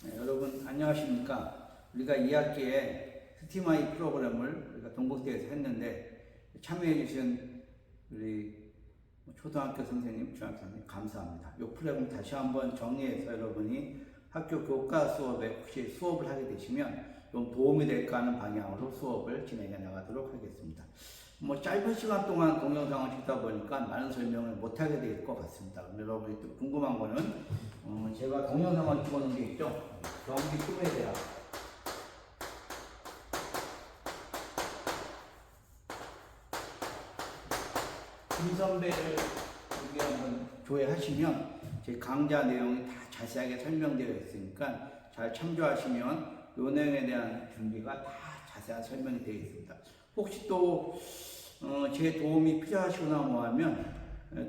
네, 여러분 안녕하십니까? 우리가 2학기에 스팀아이 프로그램을 우리가 동국대에서 했는데 참여해 주신 우리 초등학교 선생님, 중학교 선생님 감사합니다. 이 프로그램 다시 한번 정리해서 여러분이 학교 교과 수업에 혹시 수업을 하게 되시면 좀 도움이 될까 하는 방향으로 수업을 진행해 나가도록 하겠습니다. 짧은 시간 동안 동영상을 찍다 보니까 많은 설명을 못하게 될 것 같습니다. 여러분이 또 궁금한 거는 제가 동영상을 찍어놓은 게 있죠. 경기 꿈의대학 김 선배를 여기 한번 조회하시면 제 강좌 내용이 다 자세하게 설명되어 있으니까 잘 참조하시면 요 내용에 대한 준비가 다 자세한 설명이 되어 있습니다. 혹시 또 제 도움이 필요하시거나 하면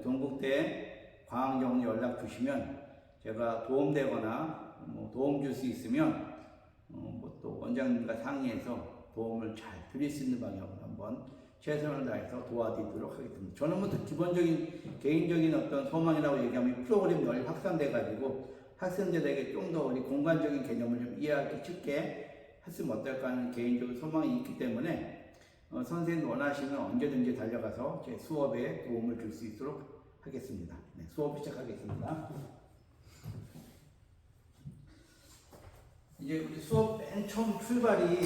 동국대 광학정리 연락 주시면 제가 도움되거나 도움 줄 수 있으면 또 원장님과 상의해서 도움을 잘 드릴 수 있는 방향으로 한번 최선을 다해서 도와드리도록 하겠습니다. 저는 기본적인 개인적인 어떤 소망이라고 얘기하면 프로그램 널리 확산돼 가지고 학생들에게 좀 더 우리 공간적인 개념을 좀 이해하기 쉽게 했으면 어떨까 하는 개인적인 소망이 있기 때문에 선생님 원하시면 언제든지 달려가서 제 수업에 도움을 줄 수 있도록 하겠습니다. 네, 수업 시작하겠습니다. 이제 우리 수업 맨 처음 출발이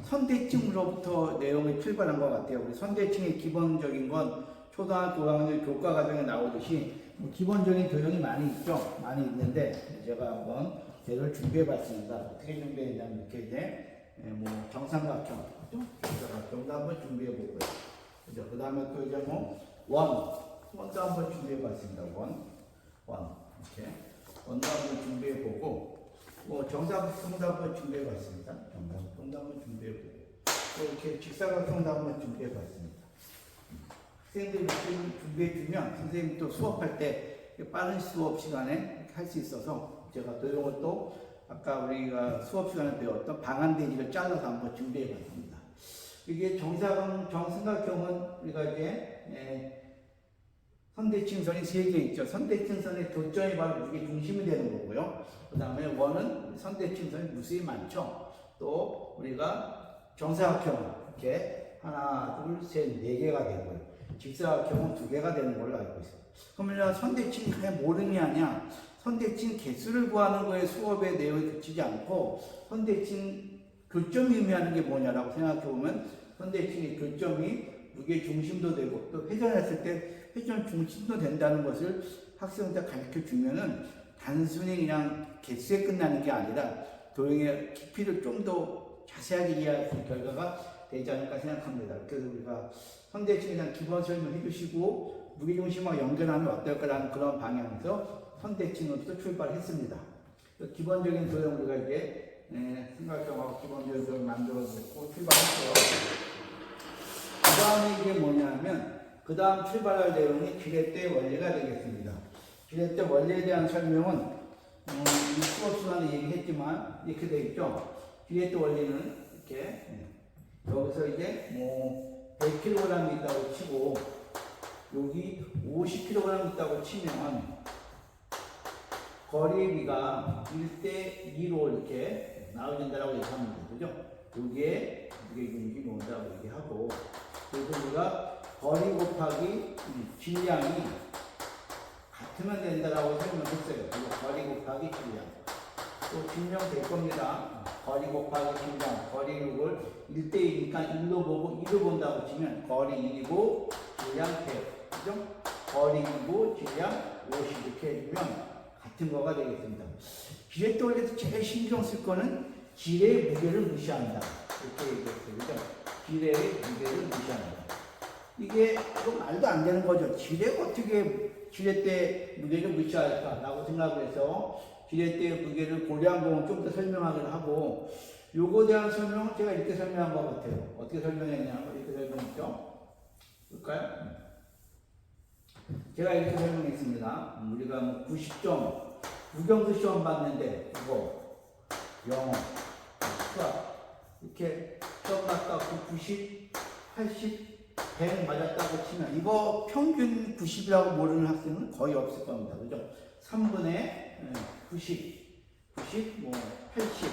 선대칭으로부터 내용이 출발한 것 같아요. 우리 선대칭의 기본적인 건 초등학교 5학년 교과 과정에 나오듯이 기본적인 교정이 많이 있죠. 많이 있는데 제가 한번 제를 준비해 봤습니다. 어떻게 준비했냐면 이렇게 이제 정삼각형, 정삼각형도 한번 준비해 보고요. 그 다음에 또 이제 원도 한번 준비해 봤습니다. 원 이렇게 원도 한번 준비해 보고 정사각형도 한번 준비해 봤습니다. 정사각형도 한번 준비해 보고 또 이렇게 직사각형도 한번 준비해 봤습니다. 학생들이 준비해 주면 선생님이 또 수업할 때 빠른 수업 시간에 할 수 있어서 제가 또 이런 것도 아까 우리가 수업 시간에 배웠던 방한대지를 잘라서 한번 준비해 봤습니다. 이게 정삼각형은 우리가 이제 선대칭선이 3개 있죠. 선대칭선의 교점이 바로 무게 중심이 되는 거고요. 그 다음에 원은 선대칭선이 무수히 많죠. 또 우리가 정사각형은 이렇게 하나, 둘, 셋, 4개가 되고요. 직사각형은 2개가 되는 걸로 알고 있습니다. 그러면 선대칭 그냥 모르는 게 아니야. 선대칭 개수를 구하는 거에 수업의 내용이 그치지 않고 선대칭 교점이 의미하는 게 뭐냐라고 생각해 보면 선대칭의 교점이 무게 중심도 되고 또 회전했을 때 회전 중심도 된다는 것을 학생한테 가르쳐 주면은 단순히 그냥 개수에 끝나는 게 아니라 도형의 깊이를 좀 더 자세하게 이해할 수 있는 결과가 되지 않을까 생각합니다. 그래서 우리가 선대칭에 대한 기본 설명해 주시고 무게중심하고 연결하면 어떨까라는 그런 방향에서 선대칭으로부터 출발했습니다. 기본적인 도형 우리가 이제 삼각형하고 기본적인 도형 만들어놓고 출발했어요. 그 다음에 이게 뭐냐면 그 다음 출발할 내용이 지렛대 원리가 되겠습니다. 지렛대 원리에 대한 설명은 이 수업 시간에 얘기했지만 이렇게 되어 있죠. 지렛대 원리는 이렇게 여기서 이제 100kg 있다고 치고 여기 50kg 있다고 치면 거리비가 1대2로 이렇게 나눠진다고 얘기합니다. 그죠? 여기에 무게중심이 온다고 얘기하고 그래서 우리가 거리 곱하기 질량이 같으면 된다라고 설명했어요. 그리고 거리 곱하기 질량 또 증명될 겁니다. 거리 곱하기 질량 거리를 1대2니까 1로 보고 2로 본다고 치면 거리 1이고 질량 100 그죠? 거리 2고 질량 50 이렇게 해주면 같은 거가 되겠습니다. 지렛대 원리에서 제일 신경 쓸 거는 지뢰의 무게를 무시한다. 이렇게 얘기했어요. 그죠? 지뢰의 무게를 무시한다. 이게 좀 말도 안 되는 거죠. 지뢰가 어떻게 지렛대 무게를 무시할까라고 생각을 해서 지렛대의 무게를 고려한 부분 좀 더 설명하기를 하고 요거에 대한 설명은 제가 이렇게 설명한 것 같아요. 어떻게 설명했냐? 이렇게 설명했죠? 볼까요? 제가 이렇게 설명했습니다. 우리가 90점 국영수 시험 봤는데 국어, 영어, 수학 이렇게 시험 봤다고 90, 80, 100 맞았다고 치면 이거 평균 90이라고 모르는 학생은 거의 없을 겁니다. 그죠? 3분의 90 90, 뭐 80,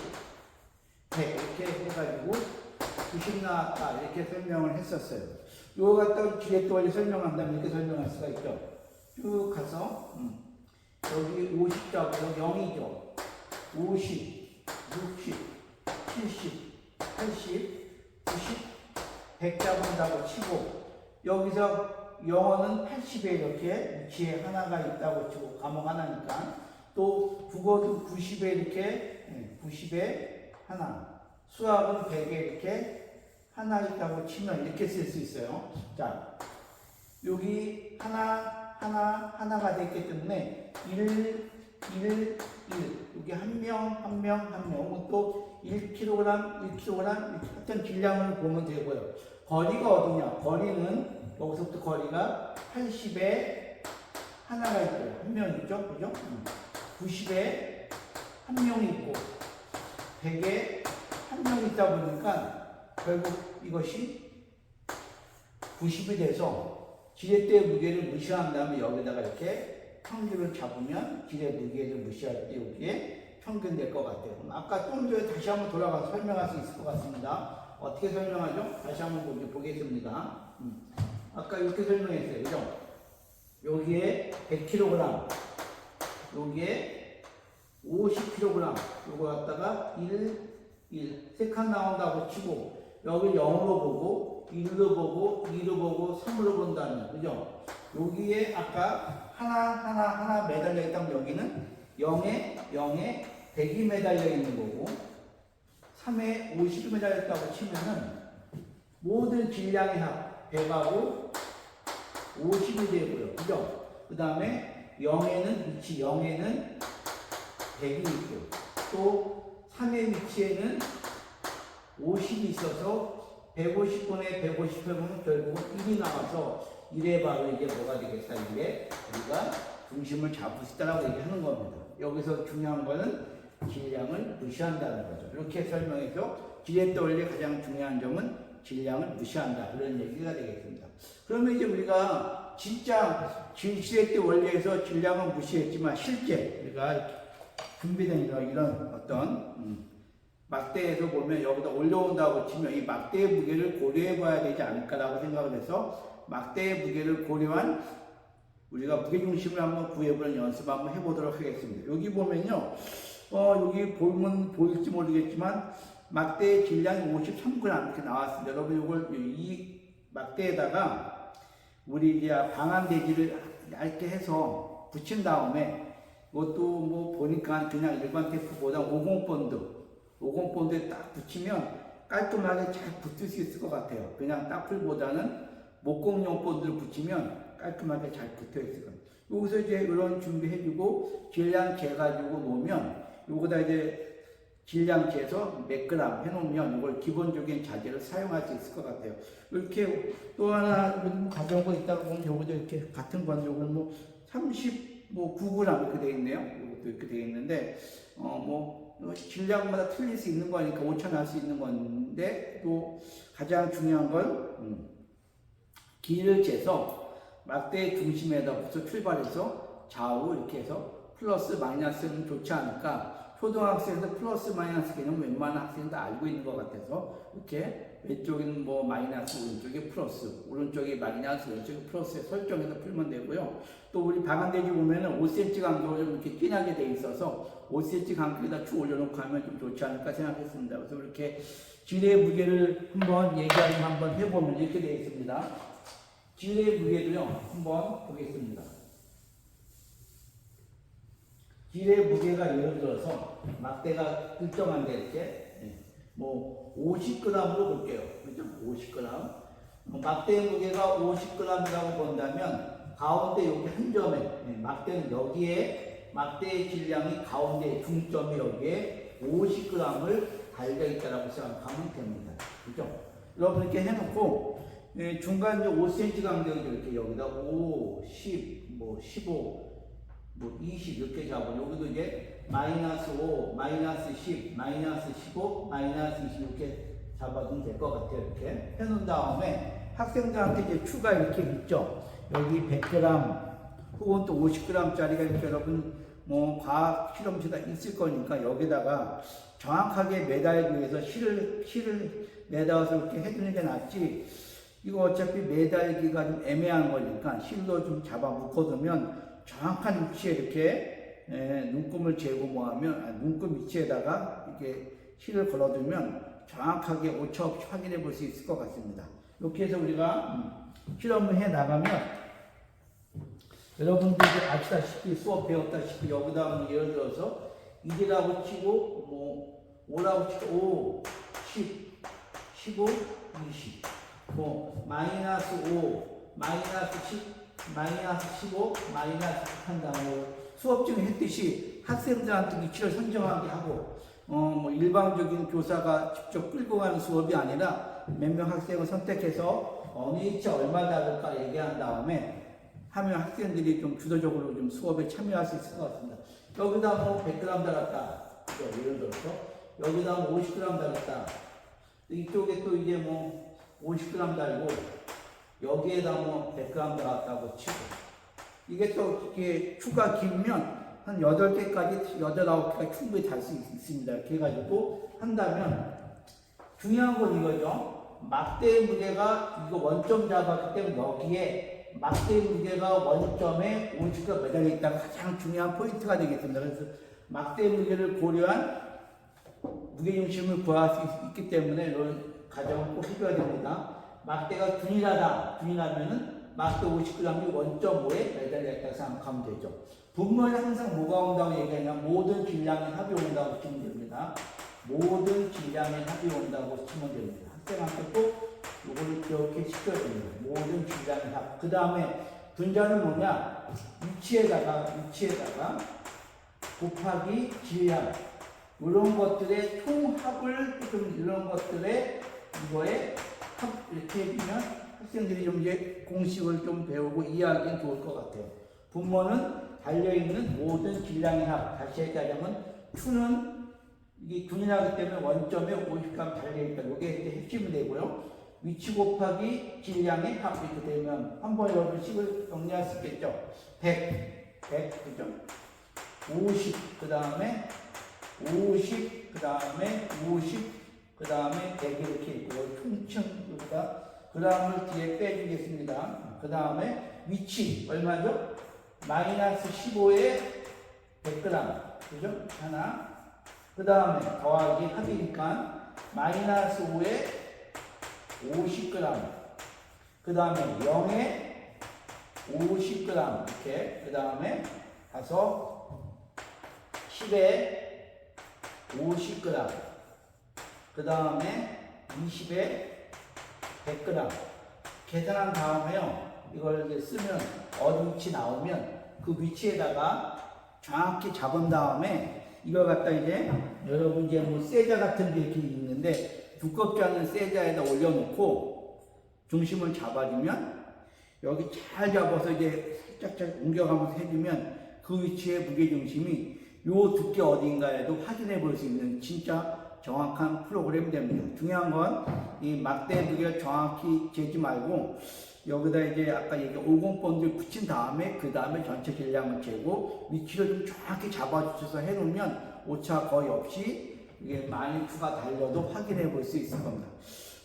100 이렇게 해가지고 90 나왔다 이렇게 설명을 했었어요. 요거 갖다 지렛대 원리 설명한다면 이렇게 설명할 수가 있죠. 쭉 가서 여기 50 잡으면 0이죠. 50, 60, 70, 80, 90, 100 잡은다고 치고 여기서 영어는 80에 이렇게 위치에 하나가 있다고 치고 과목 하나니까 또 국어도 90에 이렇게 90에 하나 수학은 100에 이렇게 하나 있다고 치면 이렇게 쓸 수 있어요. 자 여기 하나가 됐기 때문에 1 여기 한 명, 또 1kg, 하여튼 질량을 보면 되고요. 거리가 어디냐? 거리는 여기서부터 거리가 80에 하나가 있고 한 명 있죠, 그죠? 90에 한 명이 있고 100에 한 명이 있다 보니까 결국 이것이 90이 돼서 지렛대의 무게를 무시한 다음에 여기다가 이렇게 평균을 잡으면 지렛 무게를 무시할 때 여기에 평균 될 것 같아요. 아까 좀 전에 다시 한번 돌아가서 설명할 수 있을 것 같습니다. 어떻게 설명하죠? 다시 한번 보겠습니다. 아까 이렇게 설명했어요. 그죠? 여기에 100kg, 여기에 50kg, 요거 갖다가 3 칸 나온다고 치고, 여기 0으로 보고, 1로 보고, 2로 보고, 3으로 본다면, 그죠? 여기에 아까 하나 매달려 있다면 여기는 0에 100이 매달려 있는 거고, 3에 50이 매달려 있다고 치면은 모든 질량의 합 100하고 50이 되고요. 그죠? 그 다음에 0에는 100이 있고, 또 3의 위치에는 50이 있어서 150분의 150 해보면 결국은 1이 나와서 1에 바로 이게 뭐가 되겠다. 이게 우리가 중심을 잡을 수 있다라고 얘기하는 겁니다. 여기서 중요한 거는 질량을 무시한다는 거죠. 이렇게 설명해서 지렛대 원리의 가장 중요한 점은 질량을 무시한다. 이런 얘기가 되겠습니다. 그러면 이제 우리가 진짜 지렛대 원리에서 질량을 무시했지만 실제 우리가 준비된 이런 어떤 막대에서 보면 여기다 올려온다고 치면 이 막대의 무게를 고려해 봐야 되지 않을까라고 생각을 해서 막대의 무게를 고려한 우리가 무게중심을 한번 구해보는 연습 한번 해보도록 하겠습니다. 여기 보면요, 여기 보면 보일지 모르겠지만 막대의 질량이 53g 이렇게 나왔습니다. 여러분 이걸 이 막대에다가 우리 이제 방한대지를 얇게 해서 붙인 다음에 이것도 뭐 보니까 그냥 일반 테이프보다 50본드에 딱 붙이면 깔끔하게 잘 붙을 수 있을 것 같아요. 그냥 따풀보다는 목공용 본드를 붙이면 깔끔하게 잘 붙어 있을 거예요. 여기서 이제 이런 준비해주고 질량 재가지고 놓으면 요거다 이제 질량 재서 몇 그램 해놓으면 이걸 기본적인 자재를 사용할 수 있을 것 같아요. 이렇게 또 하나 가져온 거 있다가 보면 요거도 이렇게 같은 건 요거 뭐 39g 이렇게 되어 있네요. 이것도 이렇게 되어 있는데 질량마다 틀릴 수 있는 거니까 오차날 수 있는 건데 또 가장 중요한 건 길을 재서 막대의 중심에다부터 출발해서 좌우 이렇게 해서 플러스 마이너스는 좋지 않을까. 초등학생도 플러스 마이너스 개념 웬만한 학생도 알고 있는 것 같아서 이렇게 왼쪽에는 뭐 마이너스, 오른쪽에 플러스, 오른쪽에 마이너스, 왼쪽에 플러스에 설정해서 풀면 되고요. 또 우리 방한대지 보면은 5cm 간격으로 좀 이렇게 진하게 돼 있어서 5cm 간격에다 쭉 올려놓고 하면 좀 좋지 않을까 생각했습니다. 그래서 이렇게 질의 무게를 한번 한번 해보면 이렇게 되어 있습니다. 질의 무게도요, 한번 보겠습니다. 질의 무게가 예를 들어서 막대가 일정한데 이렇게 뭐 50g으로 볼게요. 그죠? 50g. 막대의 무게가 50g이라고 본다면 가운데 여기 한 점에 막대는 여기에 막대의 질량이 가운데 중점이 여기에 50g을 달려 있다라고 생각하면 됩니다. 그죠? 여러분 이렇게 해놓고 중간 이제 5cm 간격이죠. 이렇게 여기다 5, 10, 뭐 15. 20 이렇게 잡아. 여기도 이제 마이너스 5, 마이너스 10, 마이너스 15, 마이너스 20 이렇게 잡아두면 될 것 같아요. 이렇게 해놓은 다음에 학생들한테 이제 추가 이렇게 있죠. 여기 100g 혹은 또 50g짜리가 이렇게 여러분 뭐 과학 실험지가 있을 거니까 여기다가 정확하게 매달기 위해서 실을 매달아서 이렇게 해두는 게 낫지. 이거 어차피 매달기가 좀 애매한 거니까 실로 좀 잡아 묶어두면 정확한 위치에 이렇게 눈금을 재고 뭐하면 눈금 위치에다가 이렇게 실을 걸어두면 정확하게 오차 없이 확인해 볼 수 있을 것 같습니다. 이렇게 해서 우리가 실험을 해 나가면 여러분들이 아시다시피 수업 배웠다시피 여기다 뭐 예를 들어서 1이라고 치고 뭐 5라고 치고 5, 10, 15, 20 뭐 마이너스 5, 마이너스 10, 마이너스 15, 마이너스 10 한다고 수업 중에 했듯이 학생들한테 위치를 선정하게 하고 뭐 일반적인 교사가 직접 끌고 가는 수업이 아니라 몇 명 학생을 선택해서 어느 위치 얼마 다를까 얘기한 다음에 하면 학생들이 좀 주도적으로 좀 수업에 참여할 수 있을 것 같습니다. 여기다 뭐 100g 달았다. 예를 들어서 여기다 뭐 50g 달았다. 이쪽에 또 이제 뭐 50g 달고 여기에다 뭐 100g 달았다고 치고 이게 또 이렇게 추가 길면 한 8개까지 8, 9개가 충분히 달 수 있습니다. 이렇게 해가지고 한다면 중요한 건 이거죠. 막대의 무게가 이거 원점 잡았기 때문에 여기에 막대의 무게가 원점에 50가 매달려 있다가 가장 중요한 포인트가 되겠습니다. 그래서 막대의 무게를 고려한 무게중심을 구할 수 있기 때문에 이런 가정을 꼭 해줘야 됩니다. 막대가 균일하면은 막대 50g이 원점 5에 매달려 있다고 생각하면 되죠. 분모에 항상 뭐가 온다고 얘기하냐? 모든 질량의 합이 온다고 치면 됩니다. 모든 질량의 합이 온다고 치면 됩니다. 학생한테 꼭 이거를 기억해 시켜야 됩니다. 모든 질량의 합. 그 다음에 분자는 뭐냐? 위치에다가 곱하기 질량. 이런 것들의 총합을 좀 이런 것들의 이거에 합 이렇게 해주면 학생들이 좀 이제 공식을 좀 배우고 이해하기엔 좋을 것 같아요. 분모는 달려있는 모든 질량의 합. 다시 얘기하자면 Q는 이게 균일하기 때문에 원점에 50g 달려있다. 이게 이제 핵심이 되고요. 위치 곱하기 질량의 합 이렇게 되면 한번 여러분 식을 정리할 수 있겠죠. 100 그죠? 50 그 다음에 50 그 다음에 50 그 다음에 100 이렇게 있고요. 총층 그 다음을 뒤에 빼주겠습니다. 그 다음에 위치 얼마죠? 마이너스 15에 100g 그죠? 하나 그 다음에 더하기 합이니까 마이너스 5에 50g 그 다음에 0에 50g 이렇게 그 다음에 가서 10에 50g 그 다음에 20에 100g 계산한 다음에요. 이걸 이제 쓰면 어디 위치 나오면 그 위치에다가 정확히 잡은 다음에 이걸 갖다 이제 여러분 이제 뭐 세자 같은 게 이렇게 있는데 두껍지 않은 세자에다 올려놓고 중심을 잡아주면 여기 잘 잡아서 이제 살짝 옮겨가면서 해주면 그 위치의 무게중심이 요 두께 어딘가에도 확인해 볼 수 있는 진짜 정확한 프로그램이 됩니다. 중요한 건 이 막대 무게를 정확히 재지 말고 여기다 이제 아까 얘기 50번들 붙인 다음에 그 다음에 전체 질량을 재고 위치를 좀 정확히 잡아주셔서 해놓으면 오차 거의 없이 이게 많이 Q가 달려도 확인해 볼 수 있을 겁니다.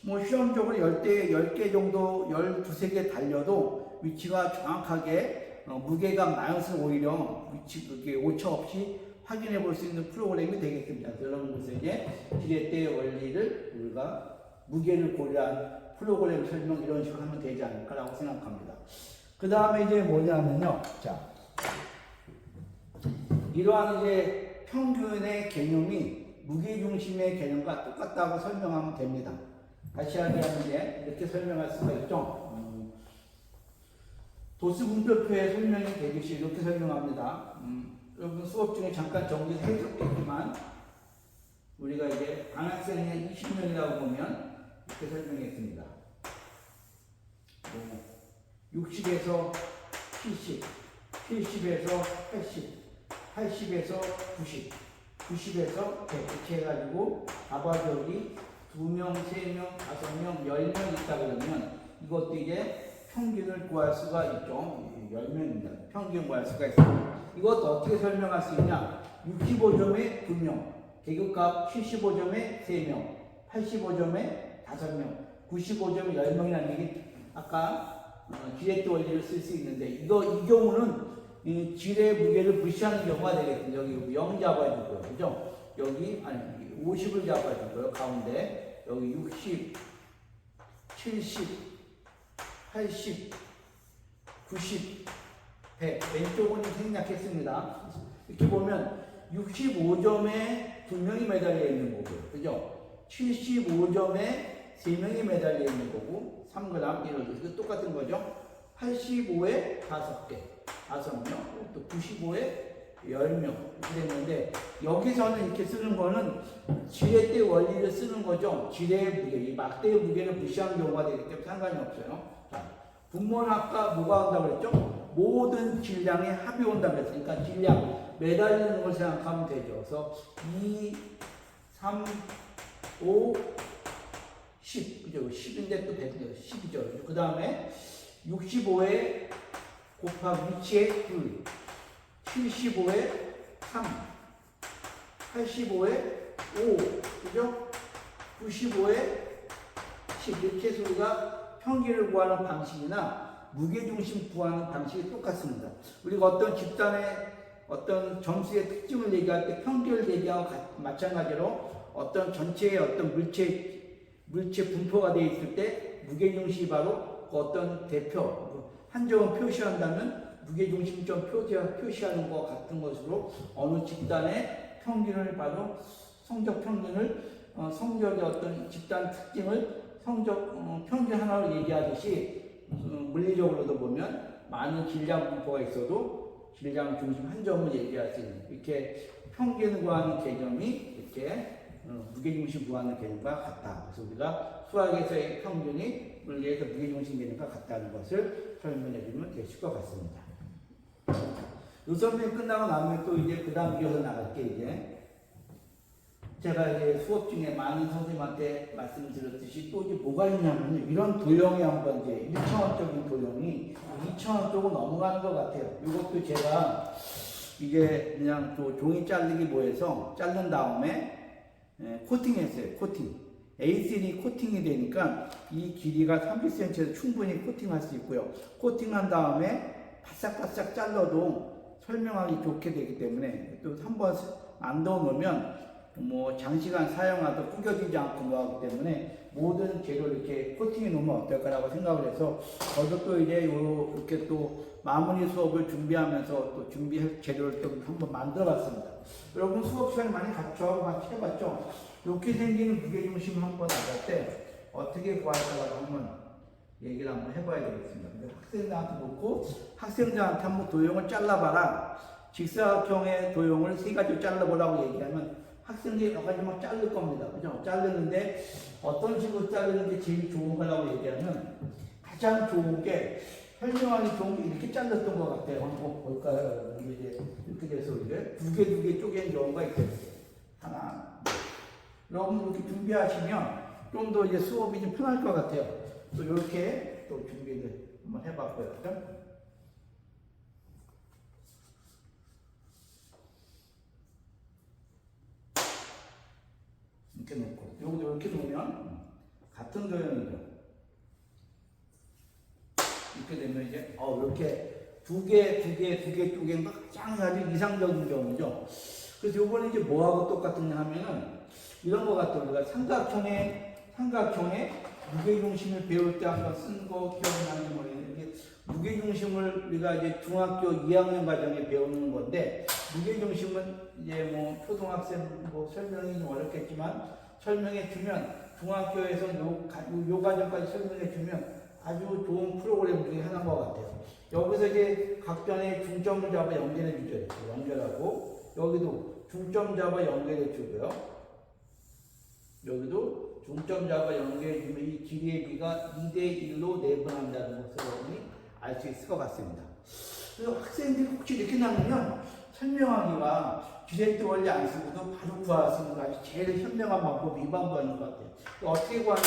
뭐 실험적으로 10개 정도 12개 달려도 위치가 정확하게 무게가 마이너스 오히려 위치 그게 오차 없이 확인해 볼 수 있는 프로그램이 되겠습니다. 여러분께서 이제 지렛대의 원리를 우리가 무게를 고려한 프로그램 설명 이런 식으로 하면 되지 않을까라고 생각합니다. 그 다음에 이제 뭐냐면요. 자, 이러한 이제 평균의 개념이 무게중심의 개념과 똑같다고 설명하면 됩니다. 다시 하면 이제 이렇게 설명할 수가 있죠. 도수분표표에 설명이 되듯이 이렇게 설명합니다. 여러분 수업 중에 잠깐 정리해 줬겠지만 우리가 이제 반학생이 20명이라고 보면 이렇게 설명했습니다. 60에서 70, 70에서 80, 80에서 90, 90에서 100 이렇게 해가지고 아바저울이 2명, 3명, 5명, 10명 있다 그러면 이것도 이제 평균을 구할 수가 있죠. 10명입니다. 평균 구할 수가 있습니다. 이것도 어떻게 설명할 수 있냐? 65점에 2명, 계급값 75점에 3명, 85점에 5명, 95점에 10명이라는 얘기 아까 지렛대 원리를 쓸 수 있는데 이 경우는 이 질의 무게를 무시하는 경우가 되겠죠. 여기 0 잡아주고요. 그죠? 여기, 아니, 50을 잡아주고요. 가운데. 여기 60, 70, 80, 90, 100. 왼쪽은 생략했습니다. 이렇게 보면 65점에 2명이 매달려 있는 거고요. 그죠? 75점에 3명이 매달려 있는 거고, 3g 이렇게 똑같은 거죠. 85에 5개. 5명, 또 95에 10명 이렇게 됐는데 여기서는 이렇게 쓰는 거는 지렛대 원리를 쓰는 거죠. 지렛의 무게, 이 막대의 무게를 무시하는 경우가 되기 때문에 상관이 없어요. 자, 분모는 아까 뭐가 온다고 그랬죠? 모든 질량의 합이 온다고 했으니까 질량 매달리는 걸 생각하면 되죠. 그래서 2, 3, 5, 10 그죠? 10인데 또 100인데 10이죠. 그 다음에 65에 곱하기 위치에 2, 75에 3, 85에 5, 그죠? 95에 10 이렇게 해서 우리가 평균을 구하는 방식이나 무게중심 구하는 방식이 똑같습니다. 우리가 어떤 집단의 어떤 점수의 특징을 얘기할 때 평균을 얘기하고 마찬가지로 어떤 전체의 어떤 물체 분포가 되어 있을 때 무게중심이 바로 그 어떤 대표 한정을 표시한다면 무게중심점 표시하는 것 같은 것으로 어느 집단의 평균을 바로 성적 평균을 성적의 어떤 집단 특징을 성적 평균 하나로 얘기하듯이 물리적으로도 보면 많은 질량 분포가 있어도 질량 중심 한 점을 얘기할 수 있는 이렇게 평균 구하는 개념이 이렇게 무게중심 구하는 개념과 같다. 그래서 우리가 수학에서의 평균이 물리에서 무게중심 개념과 같다는 것을 설명해 주면 되실 것 같습니다. 이 설명이 끝나고 나면 또 이제 그 다음 이어서 나갈게 이제. 제가 이제 수업 중에 많은 선생님한테 말씀드렸듯이 또 이제 뭐가 있냐면 이런 도형이 한번 이제 1차원적인 도형이 2차원 쪽으로 넘어가는 것 같아요. 이것도 제가 이게 그냥 또 종이 자르기 뭐해서 자른 다음에 코팅했어요. 코팅. A3 코팅이 되니까 이 길이가 30cm에서 충분히 코팅할 수 있고요. 코팅한 다음에 바싹바싹 잘라도 설명하기 좋게 되기 때문에 또 한번 안 넣어 놓으면 뭐 장시간 사용하도 구겨지지 않고 나오기 때문에 모든 재료를 이렇게 코팅해 놓으면 어떨까라고 생각을 해서 저도 또 이제 이렇게 또 마무리 수업을 준비하면서 또 준비할 재료를 또 한번 만들어 봤습니다. 여러분 수업 시간 많이 같이 해봤죠? 이렇게 생기는 무게중심을 한번 나갈 때 어떻게 구할까라고 한번 얘기를 한번 해봐야 되겠습니다. 근데 학생들한테 놓고 학생들한테 한번 도형을 잘라봐라. 직사각형의 도형을 3가지로 잘라보라고 얘기하면 학생들이 여러 가지 막 자를 겁니다. 그죠? 자르는데 어떤 식으로 자르는 게 제일 좋은 거라고 얘기하면 가장 좋은 게 설명하기 좋은 게 이렇게 잘랐던 것 같아요. 한번 볼까요? 이게 이제 이렇게 돼서 이제 두 개 쪼갠 경우가 있어요. 하나. 여러분 이렇게 준비하시면 좀 더 이제 수업이 좀 편할 것 같아요. 또 이렇게 또 준비를 한번 해봤고요. 그죠? 이렇게 놓고 요것도 이렇게 놓으면 같은 도형이죠. 이렇게 되면 이제 이렇게 두 개 쪼갠 거 가장 아주 이상적인 경우죠. 그래서 요번에 이제 뭐하고 똑같으냐 하면은 이런 거 같아요. 우리가 삼각형의 무게중심을 배울 때 한번 쓴 거 기억나는지 모르겠는데 무게중심을 우리가 이제 중학교 2학년 과정에 배우는 건데 무게중심은 이제 뭐 초등학생 뭐 설명이 좀 어렵겠지만 설명해 주면 중학교에서 요 과정까지 설명해 주면 아주 좋은 프로그램 중에 하나인 것 같아요. 여기서 이제 각변에 중점을 잡아 연결해 주죠. 연결하고 여기도 중점 잡아 연결해 주고요. 여기도 중점 잡아 연결해 주면 이 길이의 비가 2대1로 내분한다는 것을 여러분이 알 수 있을 것 같습니다. 그래서 학생들이 혹시 이렇게 나오면 설명하기가 지렛대 원리 안 쓰고도 바로 구할 수 있는 거 아주 제일 현명한 방법이 이 방법인 것 같아요. 어떻게 구하냐?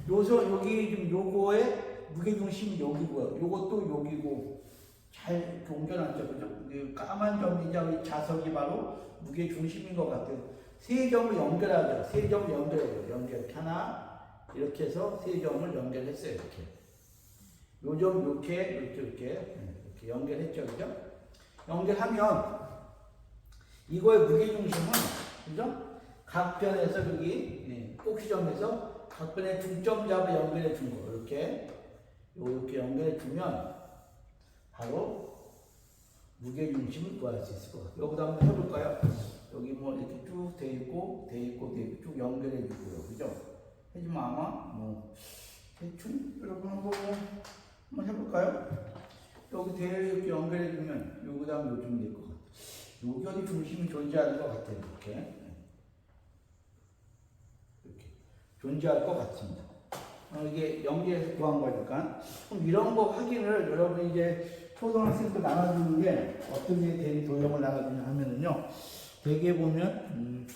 여기 지금 요거의 무게중심이 여기고요. 요것도 여기고 잘 이렇게 옮겨놨죠. 그죠? 이 까만 점이 자석이 바로 무게 중심인 것 같아요. 세 점을 연결하죠. 세 점을 연결해요. 연결. 하나, 이렇게 해서 세 점을 연결했어요. 이렇게. 요 점, 이렇게 연결했죠. 그죠? 연결하면, 이거의 무게중심은, 그죠? 각 변에서 여기, 꼭지점에서 각 변에 중점 잡아 연결해 준 거. 이렇게 연결해 주면, 바로 무게중심을 구할 수 있을 것 같아요. 여기다 한번 해볼까요? 여기 뭐 이렇게 쭉 돼 있고 쭉 연결해 주고요. 그죠? 해주면 아마 뭐 대충 여러분 한번 해볼까요? 여기 이렇게 연결해 주면 여기다 하면 요즘 될 것 같아요. 여기 어디 중심이 존재하는 것 같아요. 이렇게 존재할 것 같습니다. 이게 연계해서 구한 거니까. 그럼 이런 거 확인을 여러분이 이제 초등학생도 나눠주는 게 어떤 게 대리 도형을 나눠주냐 하면은요. 대개 보면,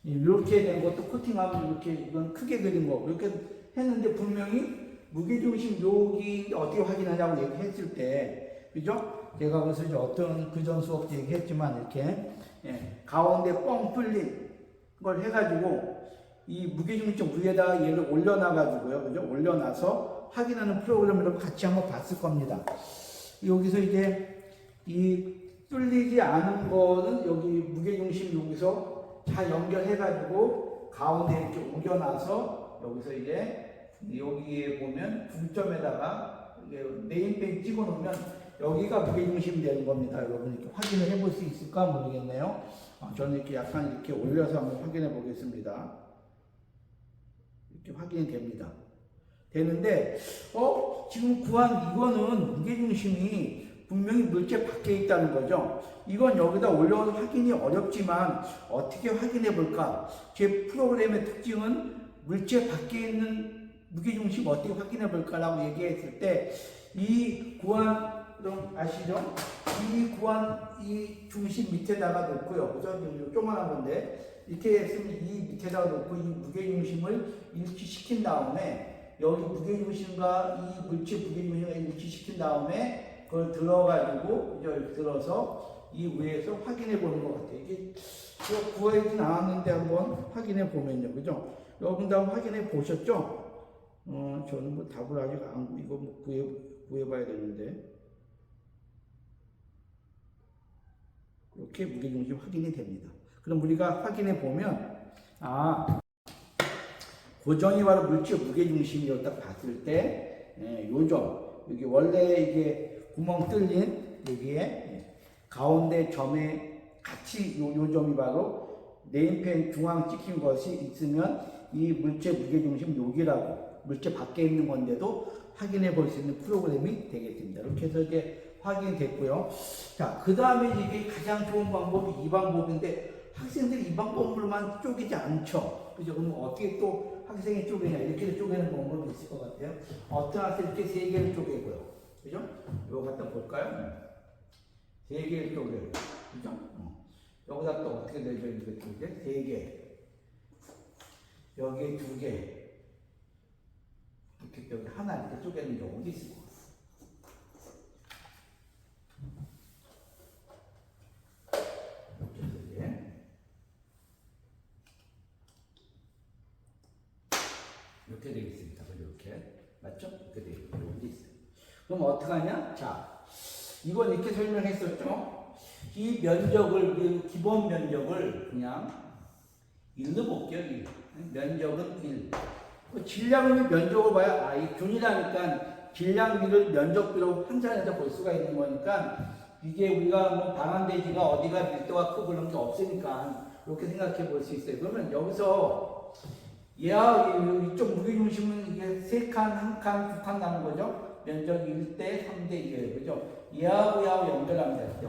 이렇게 된 것도 코팅하면 이렇게 이건 크게 그린 거. 이렇게 했는데 분명히 무게중심 여기 어떻게 확인하냐고 얘기했을 때, 그죠? 제가 그래서 이제 어떤 그전 수업 때 얘기했지만 이렇게, 가운데 뻥 뚫린 걸 해가지고 이 무게중심 위에다가 얘를 올려놔가지고요. 그죠? 올려놔서 확인하는 프로그램을 같이 한번 봤을 겁니다. 여기서 이제 이 뚫리지 않은 거는 여기 무게중심 여기서 잘 연결해가지고 가운데 이렇게 옮겨놔서 여기서 이제 여기에 보면 중점에다가 네임펜 찍어 놓으면 여기가 무게중심이 되는 겁니다. 여러분 이렇게 확인을 해볼 수 있을까 모르겠네요. 저는 이렇게 약간 이렇게 올려서 한번 확인해 보겠습니다. 이렇게 확인이 됩니다. 되는데, 지금 구한 이거는 무게중심이 분명히 물체 밖에 있다는 거죠. 이건 여기다 올려서 확인이 어렵지만 어떻게 확인해 볼까? 제 프로그램의 특징은 물체 밖에 있는 무게중심 어떻게 확인해 볼까라고 얘기했을 때, 이 구한, 아시죠? 이 구한 이 중심 밑에다가 놓고요. 그죠? 조그만한 건데, 이렇게 했으면 이 밑에다가 놓고 이 무게중심을 일치시킨 다음에, 여기 무게중심과 이 물체 무게중심을 일치시킨 다음에, 그걸 들어가지고, 이제 들어서 이 위에서 확인해 보는 것 같아요. 이게 구하진 않았는데 한번 확인해 보면요. 그죠? 여러분도 한번 확인해 보셨죠? 저는 뭐 답을 아직 이거 뭐 구해봐야 되는데. 이렇게 무게중심 확인이 됩니다. 그럼 우리가 확인해 보면, 고정이 바로 물체 무게중심이었다 봤을 때, 요점, 여기 원래 이게 구멍 뚫린 여기에 가운데 점에 같이 요 점이 바로 네임펜 중앙 찍힌 것이 있으면 이 물체 무게중심 여기라고 물체 밖에 있는 건데도 확인해 볼 수 있는 프로그램이 되겠습니다. 이렇게 해서 이제 확인이 됐고요. 자, 그 다음에 이게 가장 좋은 방법이 이 방법인데 학생들이 이 방법으로만 쪼개지 않죠. 그죠? 그럼 어떻게 또 학생이 쪼개냐? 이렇게 쪼개는 방법이 있을 것 같아요. 어떤 학생 이렇게 세 개를 쪼개고요. 그죠? 이거 갖다 볼까요? 세 개를 쪼개요. 그죠? 여기다 또 어떻게 되죠? 이렇게 세 개. 여기에 두 개. 이렇게 여기 하나 이렇게 쪼개는 경우도 있을 것 같아요. 이렇게 되겠습니다. 이렇게. 맞죠? 이렇게 되는 경우도 있어요. 그럼 어떡하냐? 자, 이건 이렇게 설명했었죠? 이 면적을, 기본 면적을 그냥 1로 볼게요. 1. 면적은 1. 질량은 면적을 봐야, 이 균이라니까 질량비를 면적비로 환산해서 볼 수가 있는 거니까 이게 우리가 뭐 방한대지가 어디가 밀도가 크고 그런 게 없으니까 이렇게 생각해 볼 수 있어요. 그러면 여기서 얘와 이쪽 무게중심은 이게 3칸, 1칸, 2칸 나는 거죠? 면적이 1대 3대 2예요. 그죠? 얘하고 연결합니다.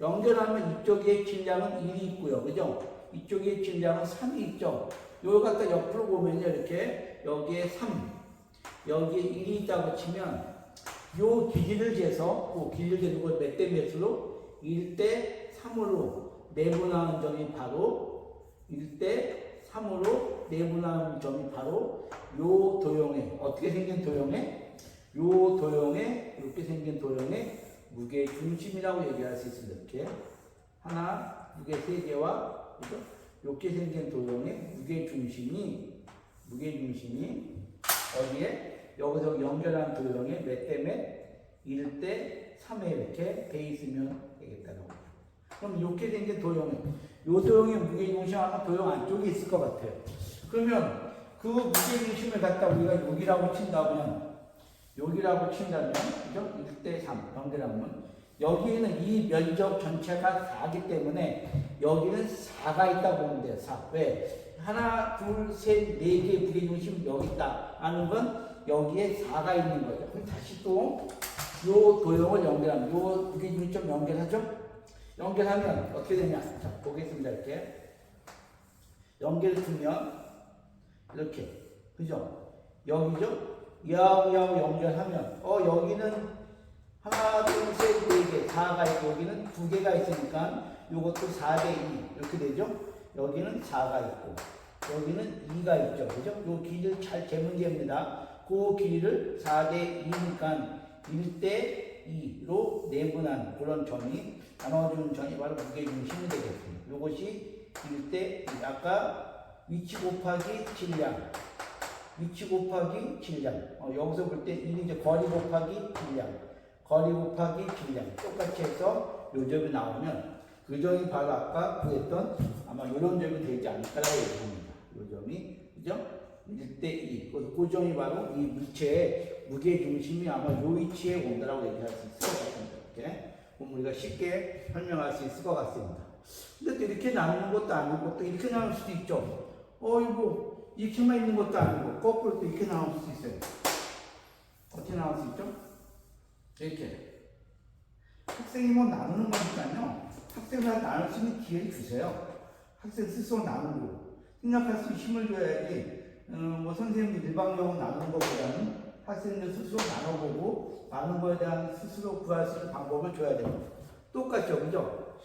연결하면 이쪽에 질량은 1이 있고요. 그죠? 이쪽에 질량은 3이 있죠? 요걸 갖다 옆으로 보면요. 이렇게 여기에 3, 여기에 1이 있다고 치면 요 길이를 재서 길이를 재는 걸 몇 대 몇으로? 1대 3으로 내분하는 점이 바로 1대 3으로 내분하는 점이 바로 요 도형에 어떻게 생긴 도형에 요 도형의 이렇게 생긴 도형의 무게 중심이라고 얘기할 수 있습니다. 이렇게 하나, 무게 세 개와 그죠? 이렇게 생긴 도형의 무게 중심이 어디에 여기서 연결한 도형의 몇 대 몇? 1대 3에 이렇게 돼 있으면 되겠다는 거죠. 그럼 이렇게 생긴 도형이 요 도형의 무게 중심 아마 도형 안쪽에 있을 것 같아요. 그러면 그 무게 중심을 갖다 우리가 여기라고 친다면 그죠? 1대 3 연결하면 여기에는 이 면적 전체가 4기 때문에 여기는 4가 있다고 보면 돼요. 4. 왜? 하나, 둘, 셋, 네 개의 무게 중심이 여기 있다 하는 건 여기에 4가 있는 거죠. 그럼 다시 또 요 도형을 연결하면 요 무게 중심 연결하죠? 연결하면 어떻게 되냐? 자, 보겠습니다. 이렇게 연결을 두면 이렇게 그죠? 여기죠? 야하고 연결하면 여기는 하나, 둘, 셋, 네 개, 4가 있고 여기는 2개가 있으니까 이것도 4대 2 이렇게 되죠? 여기는 4가 있고 여기는 2가 있죠. 그죠? 요 길이를 잘 재면 됩니다. 그 길이를 4대 2니까 1대 2로 내분한 그런 점이 나눠주는 점이 바로 무게중심이 되겠습니다. 이것이 1대 2. 아까 위치 곱하기 질량 여기서 볼 때 1이죠. 거리 곱하기 질량 똑같이 해서 요 점이 나오면 그 점이 바로 아까 구했던 아마 이런 점이 되지 않을까라고 얘기합니다. 요 점이 그죠? 1대 2. 그 점이 바로 이 물체의 무게 중심이 아마 요 위치에 온다라고 얘기할 수 있을 것 같습니다. 이렇게 그럼 우리가 쉽게 설명할 수 있을 것 같습니다. 근데 또 이렇게 나누는 것도 아니고 또 이렇게 나눌 수도 있죠. 이거 이렇게만 있는 것도 아니고 거꾸로 또 이렇게 나올 수 있어요. 어떻게 나올 수 있죠? 이렇게 학생이 뭐 나누는 거니까요. 학생을 나눌 수 있는 기회를 주세요. 학생 스스로 나누고 생각할 수 있는 힘을 줘야지. 뭐 선생님들 일방적으로 나누는 것보다는 학생들 스스로 나눠보고 많은 거에 대한 스스로 구할 수 있는 방법을 줘야 됩니다. 똑같죠, 그죠?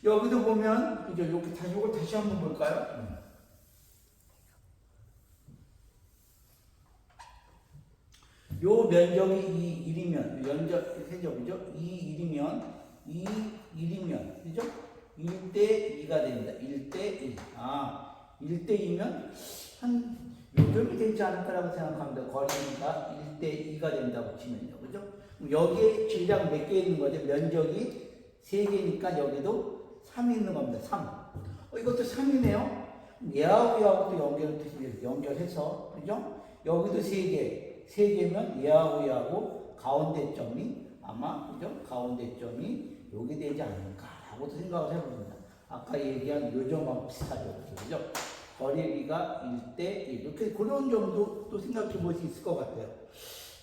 여기도 보면 그죠? 이렇게 이걸 다시 한번 볼까요? 요 면적이 1이면 면적 세제곱이죠? 1이면 그죠? 1대 2가 됩니다. 1대 2. 1대 2면 한 요점이 되지 않을까라고 생각합니다. 거리가 1대 2가 된다고 치면요. 그죠? 여기에 질량 몇 개 있는 거죠? 면적이 3개니까 여기도 3이 있는 겁니다. 3. 이것도 3이네요. 얘하고 또 연결해서 그죠? 여기도 3개면 얘하고 가운데 점이 아마 그죠? 가운데 점이 여기 되지 않을까라고 생각을 해봅니다. 아까 얘기한 요점하고 비슷하죠. 그죠? 거리비가 1대 1 이렇게 그런 점도 또 생각해 볼 수 있을 것 같아요.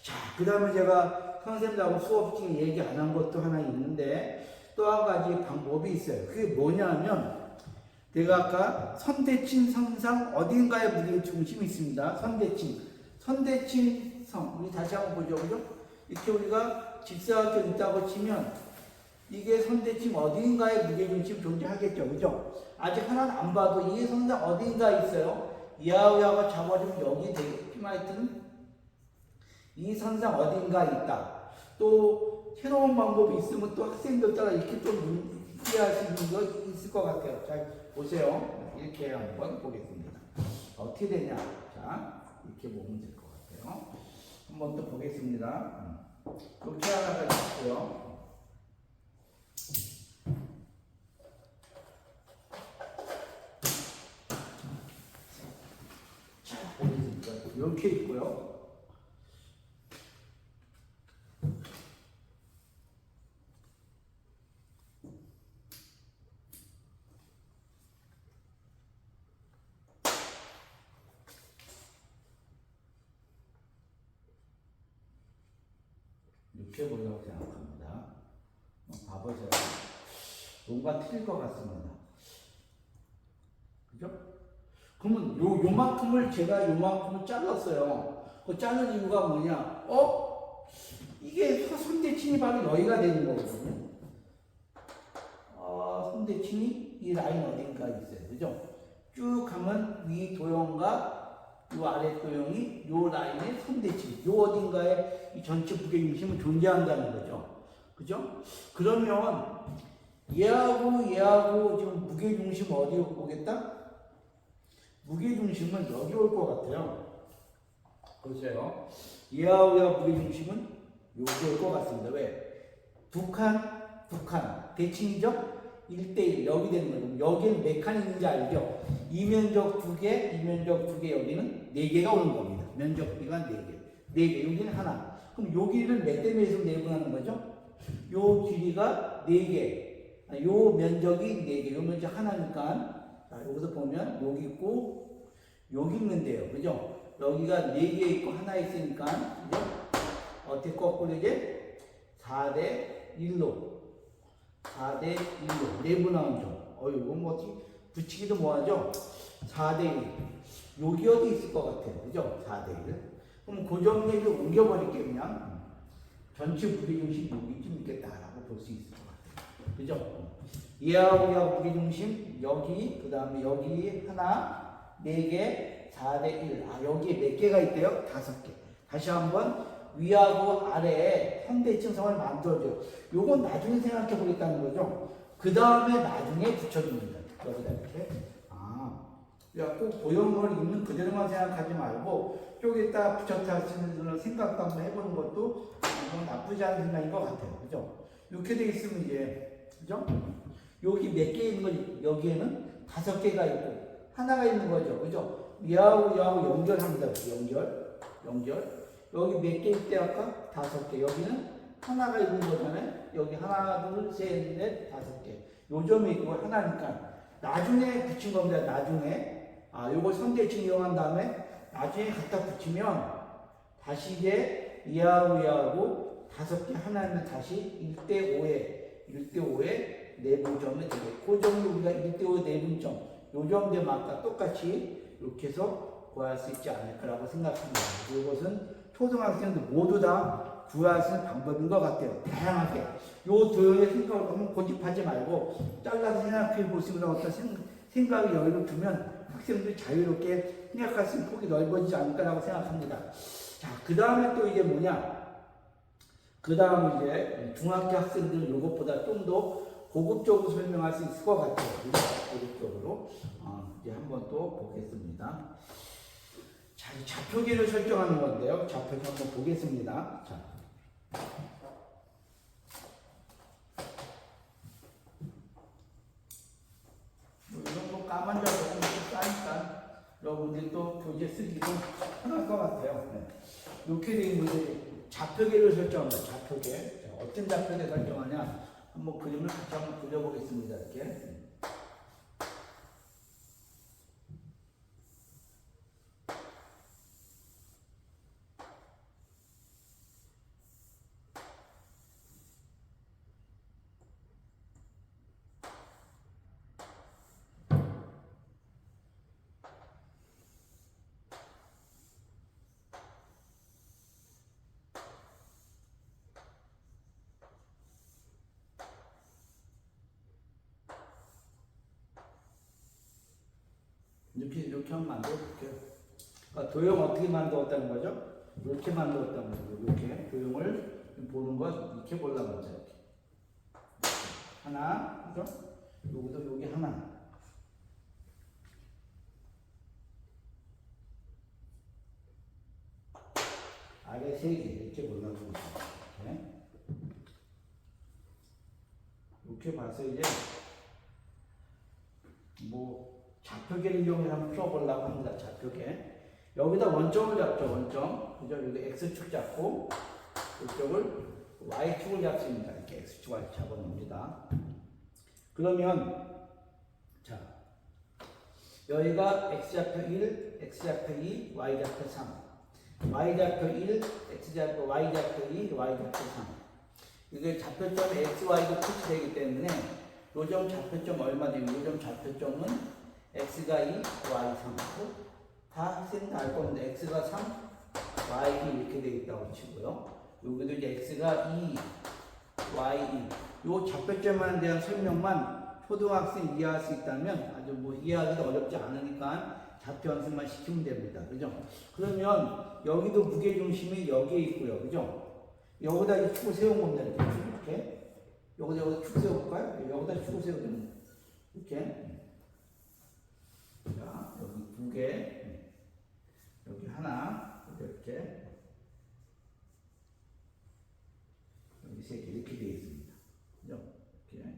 자, 그 다음에 제가 선생님하고 수업 중에 얘기 안 한 것도 하나 있는데 또 한 가지 방법이 있어요. 그게 뭐냐면 내가 아까 선대칭 성상 어딘가에 무게 중심이 있습니다. 선대칭성 우리 다시 한번 보죠. 그죠? 이렇게 우리가 직사각형 있다고 치면 이게 선대칭 어딘가에 무게중심 존재하겠죠. 그죠? 아직 하나는 안 봐도 이 선상 어딘가에 있어요. 이하고 잡아주면 여기 되겠지만 하여튼 이 선상 어딘가에 있다. 또 새로운 방법이 있으면 또 학생들 따라 이렇게 또 이해할 수 있는 거 있을 것 같아요. 자, 보세요. 이렇게 한번 보겠습니다. 어떻게 되냐. 자, 이렇게 보면 될 것 같아요. 한번 또 보겠습니다. 이렇게 하나가 있고요. 이렇게 있고요. 이렇게 보려고 생각합니다. 봐보세요. 뭔가 틀릴 것 같습니다. 그죠? 그러면 요만큼을 제가 요만큼을 잘랐어요. 그 자른 이유가 뭐냐? 이게 선대칭이 바로 여기가 되는 거거든요. 선대칭이 이 라인 어딘가 있어요. 그죠? 쭉 가면 위 도형과 요 아래 도형이 요 라인의 선대칭, 요 어딘가에 이 전체 무게중심은 존재한다는 거죠. 그죠? 그러면 얘하고 지금 무게중심 어디로 오겠다? 무게중심은 여기 올 것 같아요. 보세요. 얘하고 무게중심은 여기 올 것 같습니다. 왜? 두 칸 대칭이죠? 1대1 여기 되는 거예요. 여기는 몇 칸이 있는지 알죠? 이면적 2개, 이면적 2개, 여기는 4개가 오는 겁니다. 면적 비가 4개. 4개, 여기는 하나. 그럼 여기를 몇 대 몇으로 내분하는 거죠? 요 길이가 4개. 요 면적이 4개. 요 면적 하나니까. 자, 여기서 보면 여기 있고, 여기 있는데요. 그죠? 여기가 4개 있고 하나 있으니까. 그죠? 어떻게 거꾸로 이제 4대 1로. 4대 1로 내분하는 점. 이거 뭐 어떻게 붙이기도 뭐하죠? 4대 1. 여기 어디 있을 것 같아요. 그죠? 4대 1. 그럼 고정력을 옮겨버릴게요. 그냥. 전체 무게중심 여기쯤 있겠다라고 볼 수 있을 것 같아요. 그죠? 얘하고 무게중심 여기, 그 다음에 여기 하나, 4개, 4대 1. 여기에 몇 개가 있대요? 5개. 다시 한번. 위하고 아래에 선대칭성을 만들어줘요. 요건 나중에 생각해 보겠다는 거죠. 그 다음에 나중에 붙여줍니다. 여기다 이렇게. 꼭 도형을 있는 그대로만 생각하지 말고 쪼개다 붙였다 하시는 생각도 한번 해보는 것도 나쁘지 않은 생각인 것 같아요. 그죠? 이렇게 돼 있으면 이제, 그죠? 여기 몇 개 있는 거지? 여기에는 5개가 있고, 하나가 있는 거죠. 그죠? 얘하고 연결합니다. 연결. 여기 몇 개 있대 아까? 5개. 여기는 하나가 있는 거잖아요. 여기 하나, 둘, 셋, 넷, 5개. 요 점이 있고 하나니까 나중에 붙인 겁니다. 나중에 요거 선대칭 이용한 다음에 나중에 갖다 붙이면 다시 이제 얘하고 5개 하나는 다시 1대5의 내분점이 되게 그 정도 우리가 1대5 내분점 요 정도에 아까 똑같이 이렇게 해서 구할 수 있지 않을까라고 생각합니다. 이것은 초등학생들 모두 다 구할 수 있는 방법인 것 같아요. 다양하게. 요 도형의 생각을 너무 고집하지 말고 잘라서 생각해 보시면 어떤 생각이 여유를 두면 학생들이 자유롭게 생각할 수 있는 폭이 넓어지지 않을까라고 생각합니다. 자, 그 다음에 또 이제 뭐냐? 그 다음 이제 중학교 학생들은 이것보다 좀 더 고급적으로 설명할 수 있을 것 같아요. 고급적으로. 이제 한번 또 보겠습니다. 자, 이 좌표계를 설정하는 건데요. 좌표계 한번 보겠습니다. 자. 이런 거 까만 자석은 싸니까 여러분들이 또 교재 쓰기도 편할 것 같아요. 네. 이렇게 된 문제 좌표계를 설정합니다. 좌표계. 자, 어떤 좌표계 설정하냐? 한번 그림을 같이 한번 그려보겠습니다. 이렇게. 이렇게 한번 만들어 볼게요. 그러니까 도형 어떻게 만들었다는 거죠? 이렇게 만들었다는 거죠. 이렇게 도형을 보는 건 이렇게 보려고 하죠. 이렇게. 하나, 그죠? 여기도 여기 하나. 아래 3개 이렇게 보려고 하죠. 이렇게 봐서 이제 뭐 좌표계를 이용해서 한번 풀어보려고 합니다. 좌표계. 여기다 원점을 잡죠. 원점. 그죠? 여기 X축 잡고 이쪽을 Y축을 잡습니다. 이렇게 X축 Y 잡아놓습니다. 그러면 자 여기가 X좌표 1, X좌표 2, Y좌표 3 Y좌표 1, X좌표, Y좌표 2, Y좌표 3 이게 좌표점 XY가 표시되기 때문에 요점 좌표점 얼마 되면 요점 좌표점은 X가 2, Y 3하고 다 학생이 다 알 건데 X가 3, Y 2 이렇게 되어 있다고 치고요. 여기도 이제 X가 2, Y 2 요 좌표점에 대한 설명만 초등학생 이해할 수 있다면 아주 뭐 이해하기도 어렵지 않으니까 좌표 연습만 시키면 됩니다. 그죠? 그러면 여기도 무게중심이 여기에 있고요. 그죠? 여기다 이 축을 세운 겁니다. 이렇게. 여기다 축 세워볼까요? 여기다 축을 세우면 이렇게. 자, 여기 두 개, 여기 하나, 이렇게. 여기 세 개 이렇게 되어 있습니다. 그죠? 이렇게.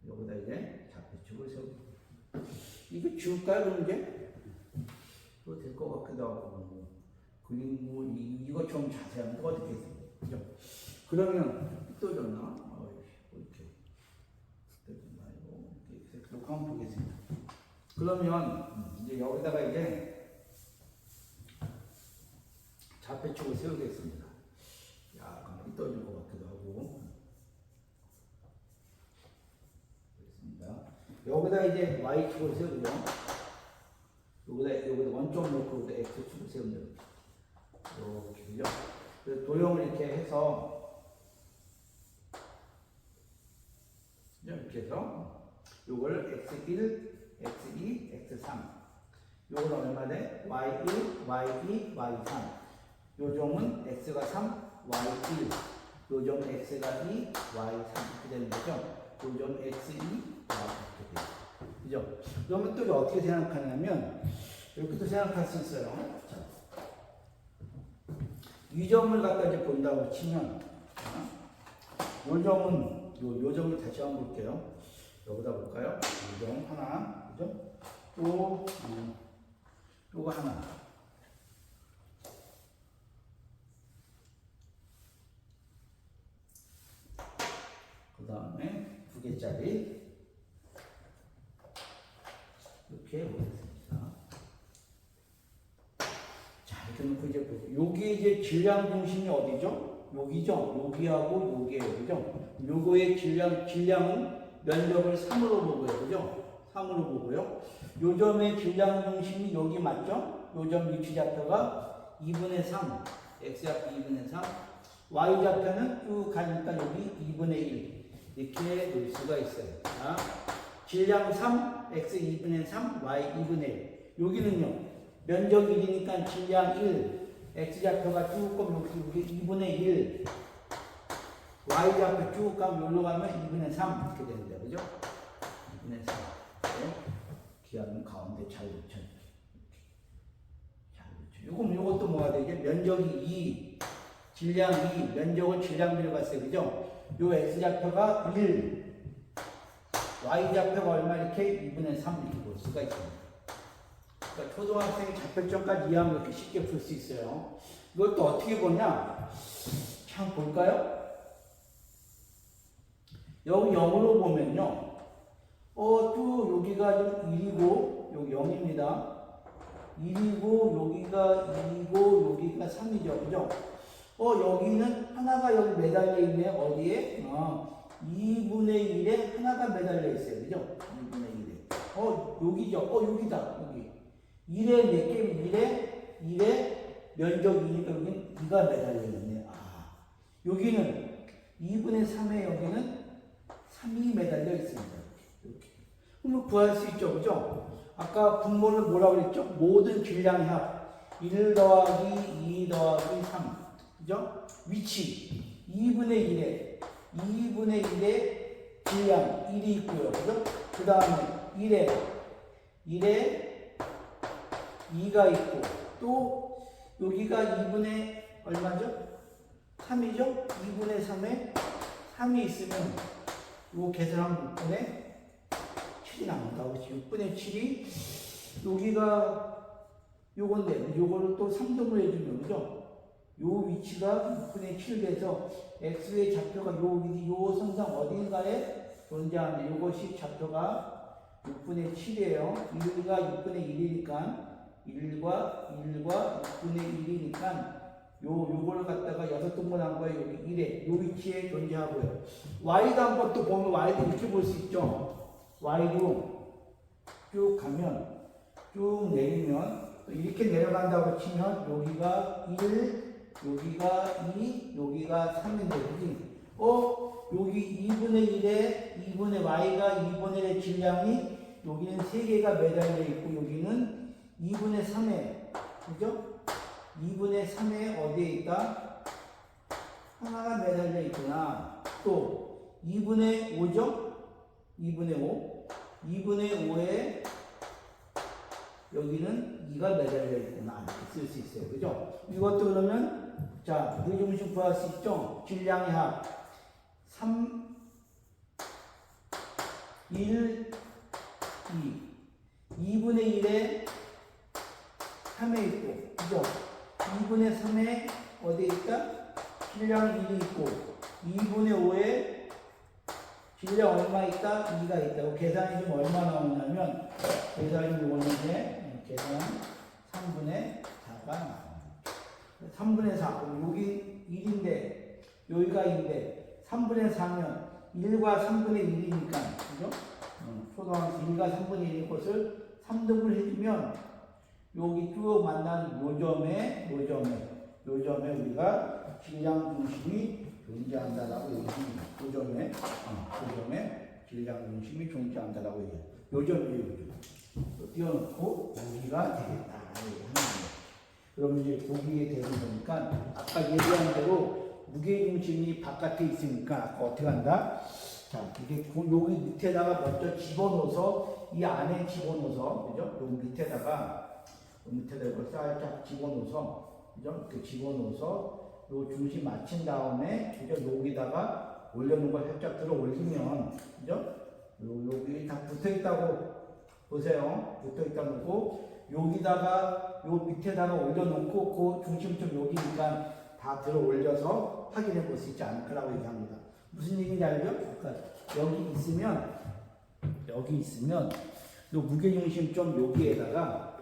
여기다 이제 좌표축을 세우고. 이거 지울까요, 그럼 이제? 이거 될 것 같기도 하고. 그리고 이거 좀 자세한 거 어떻게 했습니까? 그죠? 그러면 또 줬나? 이렇게. 이렇게 한번 보겠습니다. 그러면 이제 여기다가 이제 좌표축을 세우겠습니다. 약간 떠진 것 같기도 하고. 그렇습니다. 여기다 이제 Y축을 세우죠. 여기다 원점 놓고 여기다 X축을 세우면 이렇게 그죠? 그래서 도형을 이렇게 해서 이렇게 해서 요걸 X1, X2, X3 요건 얼마네? Y1, Y2, Y3 요점은 X가 3, Y1 요점 X가 2, Y3 이렇게 되는 거죠. 요점 X2, Y 이렇게 돼요. 그죠? 그러면 또 어떻게 생각하냐면 이렇게 또 생각할 수 있어요. 자, 이 점을 갖다 이제 본다고 치면 요 점은 요 점을 다시 한번 볼게요. 여기다 볼까요? 이 점 하나, 그죠? 또 요거 하나. 그 다음에 두 개짜리 이렇게 보겠습니다. 자, 이렇게 놓고 이제 보세요. 여기 이제 질량 중심이 어디죠? 여기죠. 여기하고 여기에요, 그죠? 요거의 질량은 면적을 3으로 보고요, 그죠? 3으로 보고요. 요 점의 질량 중심이 여기 맞죠? 요 점 위치 좌표가 2분의 3, x좌표 2분의 3, y좌표는 쭉 가니까 여기 2분의 1 이렇게 놓을 수가 있어요. 자, 질량 3, x 2분의 3, y 2분의 1. 여기는요, 면적 1이니까 질량 1, x좌표가 쭉 가면 여기 2분의 1, y좌표 쭉 가면 여기로 가면 2분의 3 이렇게 됩니다. 그죠? 2분의 3. 기하는 가운데 잘 붙여. 잘 붙여. 요것도 뭐가 되죠? 면적이 2, 질량 2, 면적은 질량비로 봤어요. 그죠? 요 x좌표가 1, y좌표가 얼마 이렇게 2분의 3 이렇게 볼 수가 있습니다. 그러니까 초등학생이 좌표점까지 이해하면 이렇게 쉽게 풀 수 있어요. 이걸 또 어떻게 보냐? 참 볼까요? 여기 0으로 보면요. 또 여기가 좀 1이고, 여기 0입니다. 1이고, 여기가 2이고, 여기가 3이죠. 그죠? 여기는 하나가 여기 매달려 있네. 어디에? 2분의 1에 하나가 매달려 있어요. 그죠? 2분의 1에. 여기죠. 여기다. 여기. 1에 몇 개? 1에 면적이니까 여기는 2가 매달려 있네. 여기는 2분의 3에 여기는 3이 매달려 있습니다. 이렇게. 그러면 구할 수 있죠. 그죠? 아까 분모를 뭐라고 그랬죠? 모든 질량 합. 1 더하기 2 더하기 3. 그죠? 위치. 2분의 1에 질량 1이 있고요. 그죠? 그 다음에 1에 2가 있고, 또 여기가 2분의 얼마죠? 3이죠? 2분의 3에 3이 있으면 이거 계산하면 6분의 7이 나온다고. 6분의 7이 여기가 요건데 요거를 또 3등으로 해주면 그죠? 요 위치가 6분의 7 돼서 x의 좌표가 요 선상 어딘가에 존재하는 요것이 좌표가 6분의 7이에요. 1과 6분의 1이니까 1과 6분의 1이니까 요걸 갖다가 6등분 한 거예요. 여기 1에 요 위치에 존재하고요. y도 한번 또 보면 y도 이렇게 볼 수 있죠. y도 쭉 가면 쭉 내리면 이렇게 내려간다고 치면 여기가 1, 여기가 2, 여기가 3인데 그지? 여기 2분의 1에 2분의 y가 2분의 1의 질량이 여기는 3개가 매달려 있고 여기는 2분의 3에, 그죠? 2분의 3에 어디에 있다? 하나가 매달려 있구나. 또 2분의 5죠? 2분의 5. 2분의 5에 여기는 2가 매달려 있구나. 이렇게 쓸 수 있어요. 그죠? 이것도 그러면, 자, 무게중심 구할 수 있죠? 질량의 합. 3, 1, 2. 2분의 1에 3에 있고, 그죠? 2분의 3에 어디에 있다? 질량 1이 있고, 2분의 5에 질량 얼마 있다? 2가 있다고. 계산이 좀 얼마 나오냐면, 계산이 오는데, 계산 3분의 4가 나옵니다. 3분의 4. 그럼 여기 1인데, 여기가 2인데, 3분의 4면 1과 3분의 1이니까, 그죠? 초등학교 1과 3분의 1인 것을 3등분 해주면, 여기 쭉 만난 요점에 우리가 질량 중심이 존재한다라고 얘기합니다. 요점에 질량 중심이 존재한다라고 얘기해요. 요점. 띄워놓고 고기가 되겠다. 그러면 이제 고기에 되는 거니까 아까 얘기한 대로 무게중심이 바깥에 있으니까 아까 어떻게 한다? 자, 이게 여기 밑에다가 먼저 집어넣어서 이 안에 집어넣어서, 그죠? 여기 밑에다가 이걸 살짝 집어넣어서, 그죠? 이렇게 집어넣어서 요 중심 맞춘 다음에, 그죠? 여기다가 올려놓은 걸 살짝 들어 올리면, 그죠? 여기 다 붙어 있다고 보세요. 붙어 있다고 놓고, 여기다가 요 밑에다가 올려놓고, 그 중심점 여기니까 다 들어 올려서 확인해 볼 수 있지 않을까라고 얘기합니다. 무슨 얘기인지 알죠? 그러니까 여기 있으면 요 무게중심 좀 여기에다가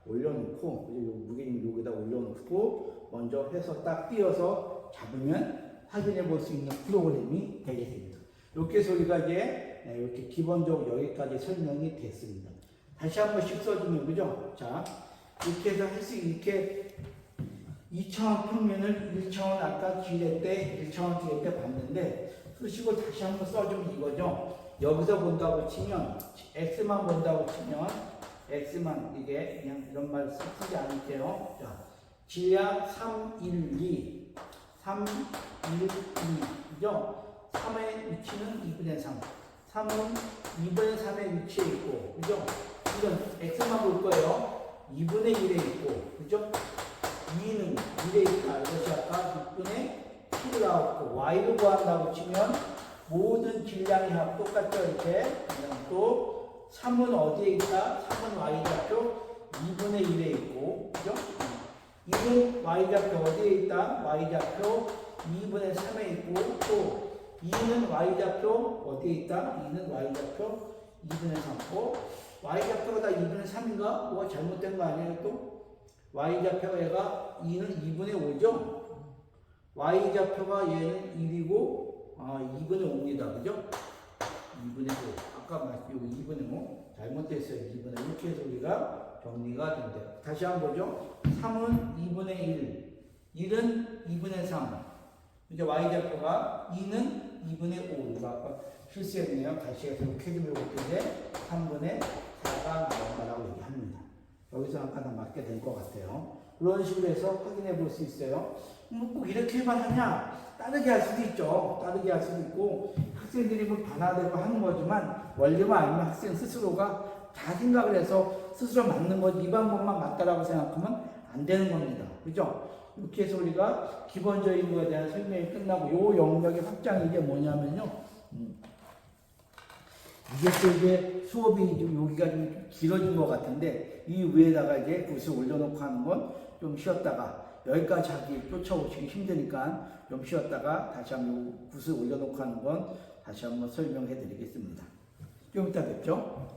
올려놓고, 요 무게중심 여기다 올려놓고 먼저 해서 딱 띄어서 잡으면 확인해 볼 수 있는 프로그램이 되겠습니다. 이렇게 해서 우리가 이제 이렇게 기본적으로 여기까지 설명이 됐습니다. 다시 한 번씩 써주면, 그죠? 자, 이렇게 해서 할 수 이렇게 2차원 평면을 1차원 아까 기대 때 1차원 기대 때 봤는데, 쓰시고 다시 한 번 써주면 이거죠. 여기서 본다고 치면, x만 본다고 치면, x만, 이게 그냥 이런 말 쓰지 않을게요. 자, 질량 3, 1, 2, 3, 1, 2, 그죠? 3의 위치는 2분의 3. 3은 2분의 3의 위치에 있고, 그죠? 이건 x만 볼 거예요. 2분의 1에 있고, 그죠? 2는 1에 있다. 이것이 아까 6분의 7이 나왔고, y를 구한다고 치면 모든 질량의 합 똑같죠, 이렇게. 또 3은 어디에 있다? 3은 y좌표 2분의 1에 있고, 그죠? 2는 y좌표 어디에 있다? y좌표 2분의 3에 있고, 또 2는 y좌표 어디에 있다? 2는 y좌표 2분의 3고, y좌표가 다 2분의 3인가? 뭐가 잘못된 거 아니에요, 또? y좌표가 얘가 2는 2분의 5죠? y좌표가 얘는 1이고, 2분의 5입니다. 그죠? 2분의 5. 아까 말씀, 2분의 5. 잘못됐어요. 2분의 5. 이렇게 해서 우리가 정리가 된대요. 다시 한번 보죠. 3은 2분의 1. 1은 2분의 3. 이제 y좌표가 2는 2분의 5. 이거 아까 실수했네요. 다시 해서 이렇게 해주면 이제 3분의 4가 나온다라고 얘기합니다. 여기서 아까 다 맞게 될 것 같아요. 그런 식으로 해서 확인해 볼 수 있어요. 뭐 꼭 이렇게만 하냐? 다르게 할 수도 있죠. 다르게 할 수도 있고, 학생들이 뭐 반화되고 하는 거지만, 원리만 알면 학생 스스로가 다 생각을 해서 스스로 맞는 거지, 이 방법만 맞다라고 생각하면 안 되는 겁니다. 그죠? 이렇게 해서 우리가 기본적인 거에 대한 설명이 끝나고, 요 영역의 확장이 이게 뭐냐면요. 이게 또 이제 수업이 좀 여기가 좀 길어진 것 같은데, 이 위에다가 이제 굿을 올려놓고 하는 건 좀 쉬었다가, 여기까지 하기 쫓아오시기 힘드니까 좀 쉬었다가 다시 한번 굿을 올려놓고 하는 건 다시 한번 설명해 드리겠습니다. 좀 이따 뵙죠.